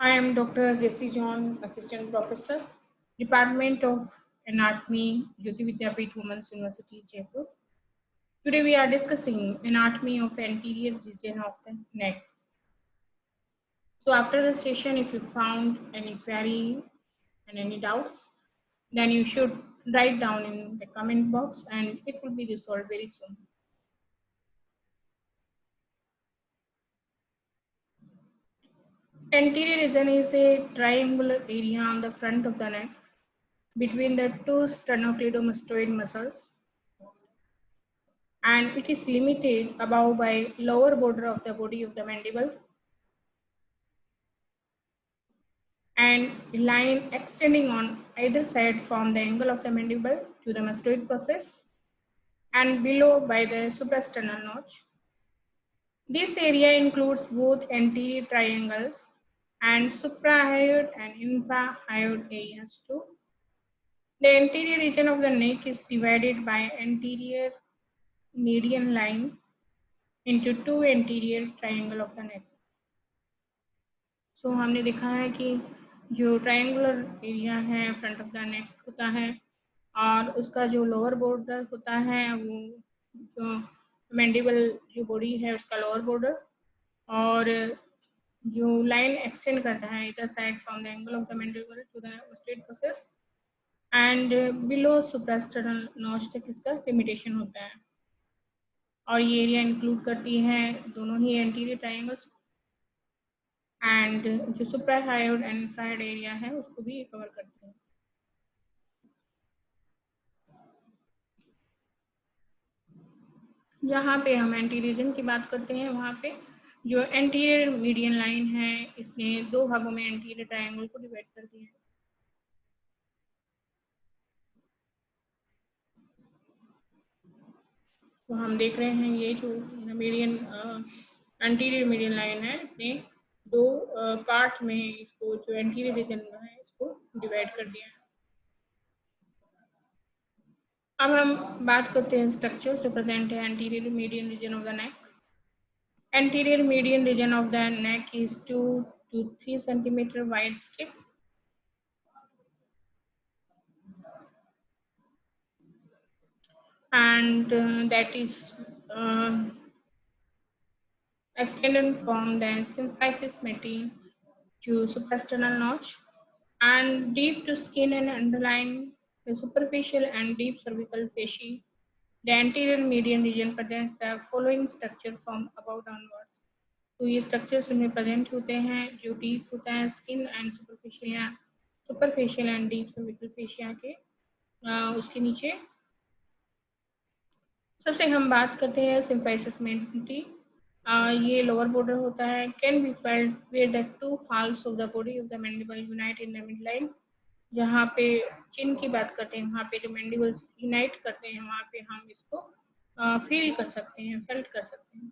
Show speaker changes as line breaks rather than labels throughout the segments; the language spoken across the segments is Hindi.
I am Dr. Jessie John, Assistant Professor, Department of Anatomy, Jyoti Vidyapeeth Women's University, Jaipur. Today we are discussing anatomy of anterior region of the neck. So after the session, if you found any query and any doubts, then you should write down in the comment box and it will be resolved very soon. Anterior region is a triangular area on the front of the neck between the two sternocleidomastoid muscles, and it is limited above by lower border of the body of the mandible and a line extending on either side from the angle of the mandible to the mastoid process and below by the suprasternal notch. This area includes both anterior triangles and suprahyoid and infrahyoid areas too. The anterior region of the neck is divided by anterior median line into two anterior triangle of the neck. So हमने देखा है कि जो ट्रायंगुलर एरिया है फ्रंट ऑफ द नेक होता है और उसका जो लोअर बॉर्डर होता है वो जो मैंडिबल जो बॉडी है उसका लोअर बॉर्डर और जो लाइन एक्सटेंड करता है इधर side from the angle of the mandible to the straight process and below suprasternal notch तक इसका लिमिटेशन होता है और ये एरिया इंक्लूड करती है दोनों ही एंटीरियर ट्रायंगल्स एंड जो सुप्राहायोड एंड इंफ्राहायोड एरिया है उसको भी कवर करते हैं। जहाँ पे हम एंटीरियर रीजन की बात करते हैं वहाँ पे जो एंटीरियर मीडियन लाइन है इसने दो भागों में एंटीरियर ट्रायंगल को डिवाइड कर दिया है। तो हम देख रहे हैं ये जो मीडियन एंटीरियर मीडियन लाइन है इसने दो पार्ट में इसको जो एंटीरियर रीजन है इसको डिवाइड कर दिया है। अब हम बात करते हैं स्ट्रक्चर्स जो प्रेजेंट है anterior median region of the neck. Anterior median region of the neck is 2 to 3 centimeter wide strip. And that is extended from the symphysis median to suprasternal notch and deep to skin and underlying the superficial and deep cervical fascia. The anterior median region presents the following structure from above downwards. तो ये स्ट्रक्चर्स में प्रेजेंट होते हैं जो डीप होता है skin and superficial and deep cervical fascia के उसके नीचे। सबसे हम बात करते हैं सिम्फाइसिस मेंटी। ये लोअर बॉर्डर होता है can be felt where the two halves of the body of the mandible unite in the mid line. जहाँ पे चिन की बात करते हैं वहाँ पे जो मैंडिबल्स यूनाइट करते हैं वहाँ पे हम इसको फील कर सकते हैं, फेल्ट कर सकते हैं।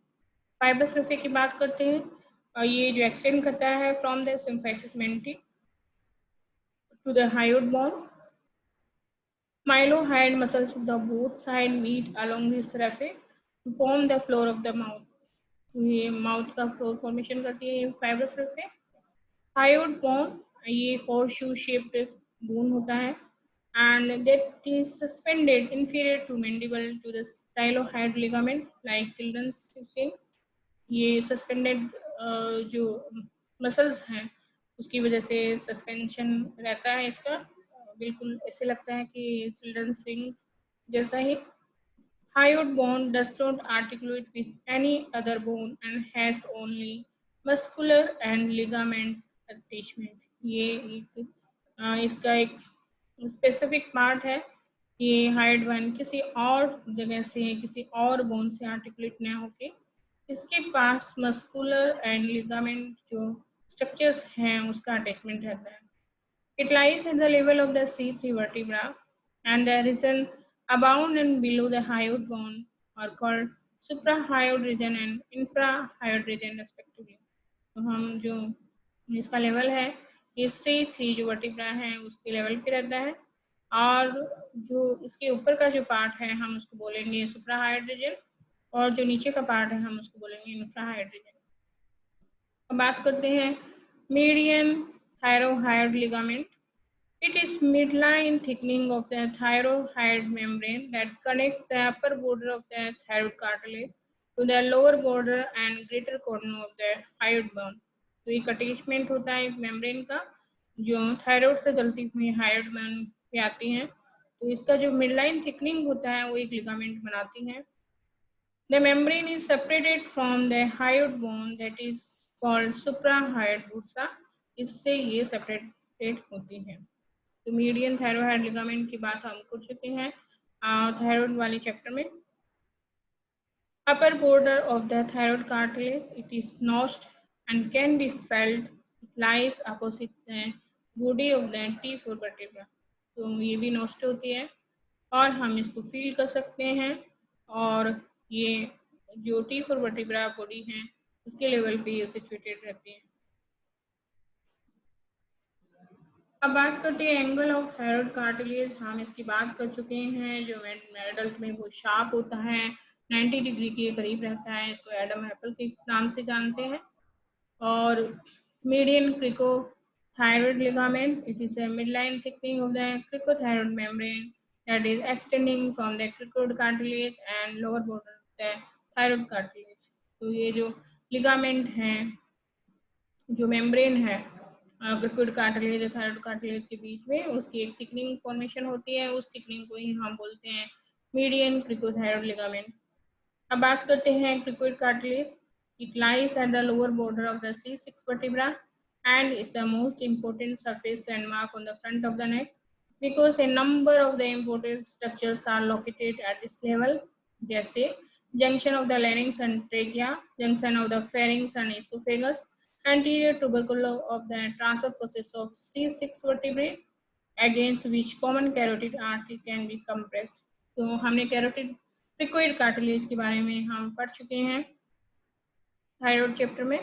फाइब्रस रफे की बात करते हैं ये जो एक्सटेंड करता है from the symphysis menti to the hyoid bone. Mylohyoid muscles of the both side meet along this raphe to form the floor of the mouth. तो ये माउथ का फ्लोर फॉर्मेशन करती है ये फाइब्रस रफे। हायोड बोन ये horseshoe shaped बोन होता है and that is suspended inferior to mandible to the stylohyoid ligament like children's sitting। ये सस्पेंडेड जो मसल्स हैं उसकी वजह से सस्पेंशन रहता है इसका, बिल्कुल ऐसे लगता है कि चिल्ड्रन स्विंग जैसा ही। Hyoid bone does not articulate with any other bone and has only muscular and ligaments attachment. ये एक इसका एक स्पेसिफिक पार्ट है। ये हायोड बोन किसी और जगह से किसी और बोन से आर्टिकुलेट न होके इसके पास मस्कुलर एंड लिगामेंट जो स्ट्रक्चर्स हैं उसका अटैचमेंट रहता है। It lies at the level of the C3 vertebra and the region above and below the hyoid bone are called suprahyoid region and infrahyoid region respectively। तो हम जो इसका लेवल है ये C3 जो वर्टिब्रा है उसके लेवल पे रहता है और जो इसके ऊपर का जो पार्ट है हम उसको बोलेंगे सुप्राहायोड रीजन और जो नीचे का पार्ट है हम उसको बोलेंगे इंफ्राहायोड रीजन। अब बात करते हैं median thyroid ligament. It is midline thickening of the thyroid membrane that connects the upper border of the thyroid cartilage to the lower border and greater corner of the thyroid bone. तो एक अटैचमेंट होता है एक मेम्ब्रेन का जो थायराइड से चलती हुई थायराइड बन पे आती हैं, तो इसका जो मिडलाइन थिकनिंग होता है वो एक लिगामेंट बनाती है. The membrane is separated from the hyoid bone that is called suprahyoid bursa. इससे ये सेपरेट होती है. तो मीडियन थायरोइड लिगामेंट की बात हम कर चुके हैं थायराइड वाले चैप्टर में. Upper border of the thyroid cartilage, it is notched and can be felt. It lies opposite the body of the T4 vertebra. तो ये भी नोस्ट होती है और हम इसको फील कर सकते हैं और ये जो T4 वर्टिब्रा बॉडी है उसके लेवल पे ये सिचुएटेड रहती है. अब बात करते हैं एंगल ऑफ थायराइड कार्टिलेज. हम इसकी बात कर चुके हैं. जो एडल्ट में वो शार्प होता है, 90 डिग्री के करीब रहता है. इसको एडम एप्पल के नाम से जानते हैं. और median cricothyroid ligament, it is a midline thickening of the cricothyroid membrane that is extending from the cricoid cartilage and lower border of the thyroid cartilage. तो ये जो लिगामेंट है, जो मेम्ब्रेन है क्रिकोइड कार्टिलेज और थायराइड कार्टिलेज के बीच में, उसकी एक थिकनिंग फॉर्मेशन होती है. उस थिकनिंग को ही हम बोलते हैं मीडियन क्रिकोथायरॉयड लिगामेंट. अब बात करते हैं cricoid cartilage. It lies at the lower border of the C6 vertebra and is the most important surface landmark on the front of the neck. Because a number of the important structures are located at this level, जैसे junction of the larynx and trachea, junction of the pharynx and esophagus, anterior tubercle of the transfer process of C6 vertebrae, against which common carotid artery can be compressed. तो हमने कैरोटिड क्रिकोइड कार्टिलेज के बारे में हम पढ़ चुके हैं थायराइड चैप्टर में.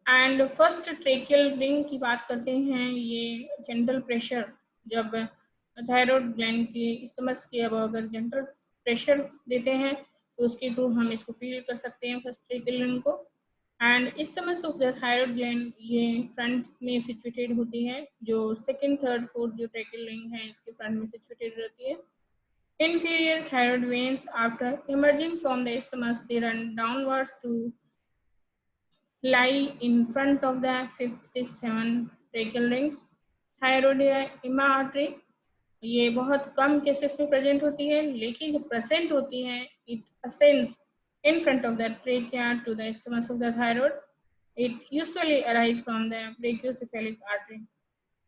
एंड फर्स्ट ट्रेकियल रिंग की बात करते हैं. ये जेंटल प्रेशर, जब थायराइड ग्लैंड के स्टमक के अब अगर जेंटल प्रेशर देते हैं तो उसके थ्रू हम इसको फील कर सकते हैं फर्स्ट ट्रेकियल रिंग को. And stomach of the thyroid gland ये फ्रंट में सिचुएटेड होती है. जो सेकंड, थर्ड, फोर्थ जो ट्रेकियल रिंग है इसके फ्रंट में सिचुएटेड रहती है. Inferior thyroid veins, after emerging from the isthmus, they run downwards to lie in front of the 5, 6, 7 tracheal rings. Thyroidema artery, ये बहुत कम केसेस में प्रेजेंट होती है, लेकिन जब प्रेजेंट होती है it ascends in front of the trachea to the isthmus of the thyroid. It usually arises from the brachiocephalic artery.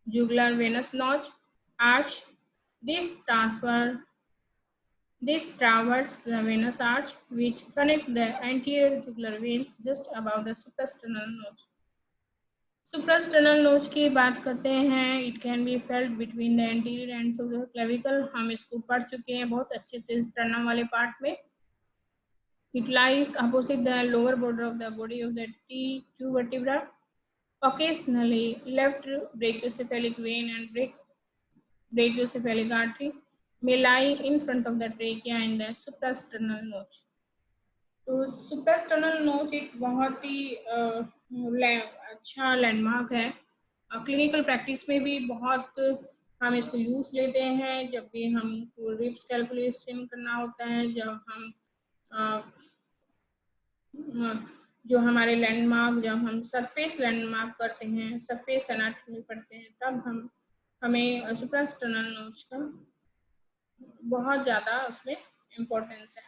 Jugular venous notch, arch, this traverses the venous arch which connect the anterior jugular veins just above the suprasternal notch. Suprasternal notch की बात करते हैं. It can be felt between the anterior ends of the clavicle. हम इसको पढ़ चुके हैं बहुत अच्छे से sternum वाले पार्ट में. It lies opposite the lower border of the body of the T2 vertebra. Occasionally, left brachiocephalic vein and brachiocephalic artery may lie in front of the trachea in the suprasternal notch. तो सुप्रास्टर्नल नोच एक बहुत ही अच्छा लैंडमार्क है. क्लिनिकल प्रैक्टिस में भी बहुत हम इसको यूज लेते हैं जब भी हम रिप्स कैलकुलेशन करना होता है. जब हम जो हमारे लैंडमार्क, जब हम सरफेस लैंडमार्क करते हैं, सरफेस एनाटॉमी पढ़ते हैं, तब हमें सुप्रास्टर्नल नोच का बहुत ज़्यादा उसमें इम्पोर्टेंस है.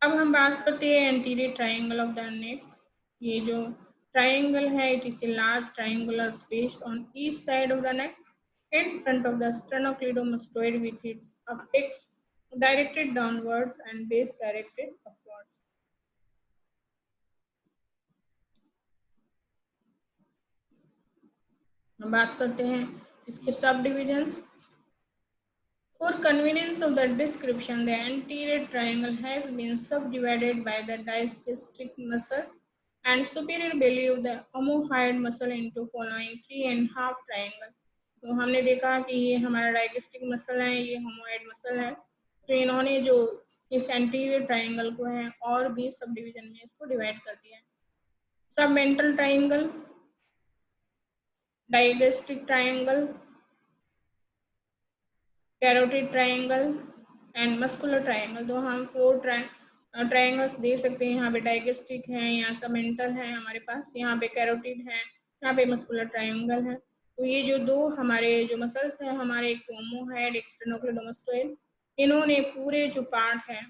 अब हम बात करते हैं एंटीरियर ट्रायंगल ऑफ द नेक. ये जो ट्रायंगल है, it is a large triangular space on each side of the neck in front of the sternocleidomastoid with its apex directed downwards and base directed upwards. हम बात करते हैं इसके सब divisions. For convenience of the description, the anterior triangle has been subdivided by the digastric muscle and superior belly of the omohyoid muscle into following 3.5 triangle. तो हमने देखा कि ये हमारा डायगेस्टिक मसल है, ये होमोइड मसल है. तो इन्होंने जो इस एंटीरियर ट्रायंगल को है और भी सब डिवीजन में इसको डिवाइड कर दिया है. Submental triangle, digastric triangle, carotid triangle and muscular triangle. तो हम 4 ट्राइंगल्स दे सकते हैं। यहाँ पे डायगेस्टिक है, यहाँ सबमेंटल है हमारे पास, यहाँ पे कैरोटिड है, यहाँ पे मस्कुलर ट्राइंगल है। तो ये जो 2 हमारे जो मसल्स हैं हमारे, एक ओमोहेड, एक स्टेनोक्लेडोमास्टोइड, इन्होंने पूरे जो पार्ट है,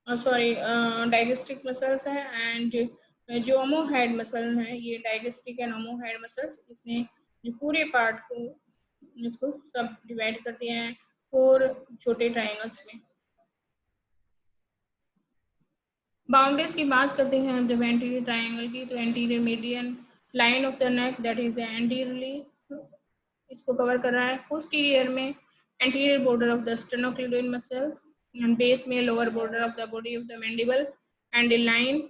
सॉरी, डायगेस्टिक मसल्स है एंड जो ओमोहेड मसल है, ये डायगेस्टिक एंड ओमोहेड मसल्स, इसने जो पूरे पार्ट को इसको सब डिवाइड कर दिया है 4 छोटे ट्राइंगल्स में। बाउंड्रीज की बात करते हैं जब एंटीरियर ट्राइंगल की, तो anterior median line of the neck, that is the anteriorly, इसको कवर कर रहा है। पोस्टीरियर में anterior border of the sternocleidomastoid muscle, and base में lower border of the body of the mandible, and a line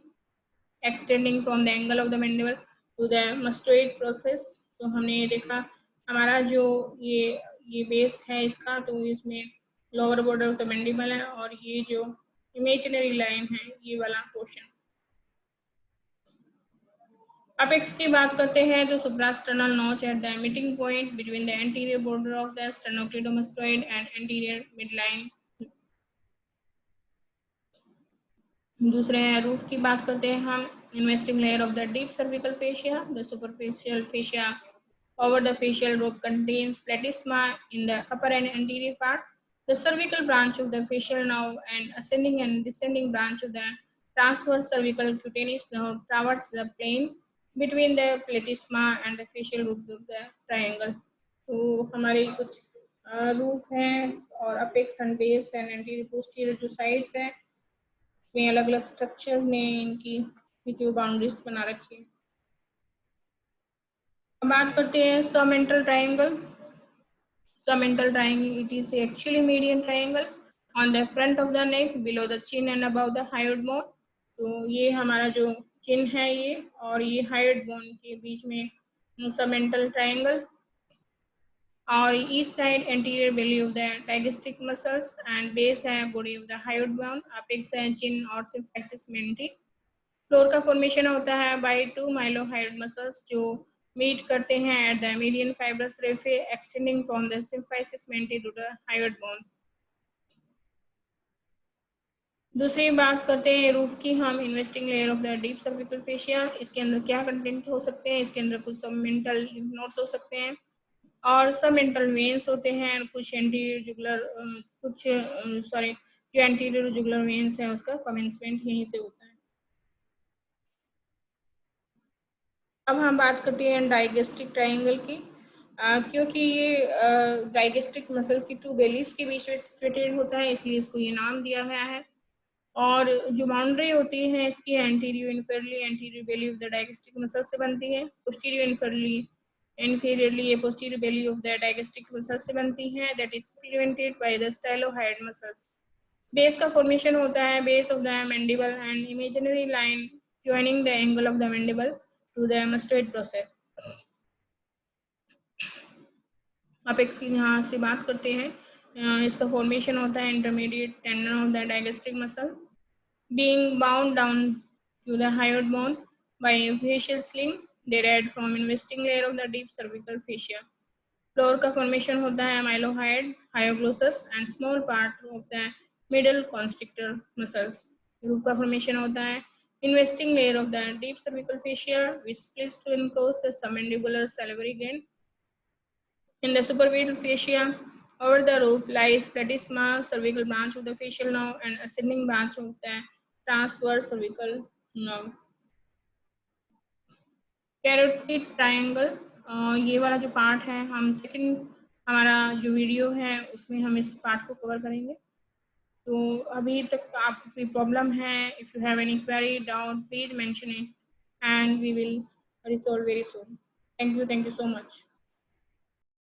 extending from the angle of the mandible to the mastoid process। तो हमने ये देखा हमारा जो ये बेस है इसका, तो इसमें lower border of the mandible है, और ये जो इमेजिनरी लाइन है ये वाला पोर्शन। अपेक्स की बात करते हैं तो suprasternal notch at the meeting point between the anterior border of the sternocleidomastoid and anterior midline. दूसरे रूफ की बात करते हैं हम, investing layer of the deep cervical fascia, the superficial fascia over the facial rope contains platysma in the upper and anterior part. The cervical branch of the facial nerve and ascending and descending branch of the transverse cervical cutaneous nerve traverse the plane between the platysma and the facial root of the triangle। तो हमारे कुछ रूफ हैं और apex and base and anterior posterior जो साइड्स हैं, में अलग अलग स्ट्रक्चर ने इनकी जो बाउंड्रीज बना रखी है। अब बात करते हैं submental triangle. Submental triangle, it is actually median triangle on the front of the neck, below the chin and above the hyoid bone। तो ये हमारा जो चिन है ये, और ये हाइड बोन के बीच में सबमेंटल ट्राइंगल, और each side anterior belly of the digastric muscles and base है body of the hyoid bone, apex है चिन और सिम्फाइसिस मेंटी। फ्लोर का फॉर्मेशन होता है बाय 2 माइलोहाइड मसल्स जो मीट करते हैं at the median fibrous raphe extending from the symphysis menti to the hyoid bone. दूसरी बात करते हैं रूफ की हम, investing layer of the deep cervical fascia. इसके अंदर क्या कंटेंट हो सकते हैं, इसके अंदर कुछ सबमेंटल लिम्फ नोड्स हो सकते हैं और सबमेंटल वेन्स होते हैं, कुछ एंटीरियर जुगुलर, कुछ सॉरी, जो एंटीरियर जुगुलर वेन्स है उसका कमेंसमेंट यहीं से होता है। अब हम बात करते हैं डाइगेस्टिक ट्राइंगल की। क्योंकि ये डाइगेस्टिक मसल की 2 बेलीज के बीच में सिचुएटेड होता है, इसलिए इसको ये नाम दिया गया है। और जो बाउंड्री होती है इसकी anterior inferiorly anterior belly of the digastric muscle से बनती है, पोस्टीरियर इन्फेरियरली ये posterior belly of the digastric muscle से बनती है, that is supplemented by the stylohyoid muscles. Base का फॉर्मेशन होता है base of the mandible and imaginary line joining the angle of the mandible to the mastoid process। Apex की यहाँ से बात करते हैं, इसका फॉर्मेशन होता है intermediate tendon of the digastric muscle being bound down to the hyoid bone by a fascial sling derived from investing layer of the deep cervical fascia। Floor का फॉर्मेशन होता है mylohyoid, hyoglossus and small part of the middle constrictor muscles. Roof का फॉर्मेशन होता है investing layer of the deep cervical fascia which splits to enclose the submandibular salivary gland। In the superficial fascia over the roof lies platysma, cervical branch of the facial nerve and ascending branch of the transverse cervical nerve। Carotid triangle, ये वाला जो पार्ट है हम सेकंड हमारा जो वीडियो है उसमें हम इस पार्ट को कवर करेंगे। तो अभी तक आपको कोई प्रॉब्लम है, if you have any query doubt please mention it and we will resolve very soon. Thank you so much.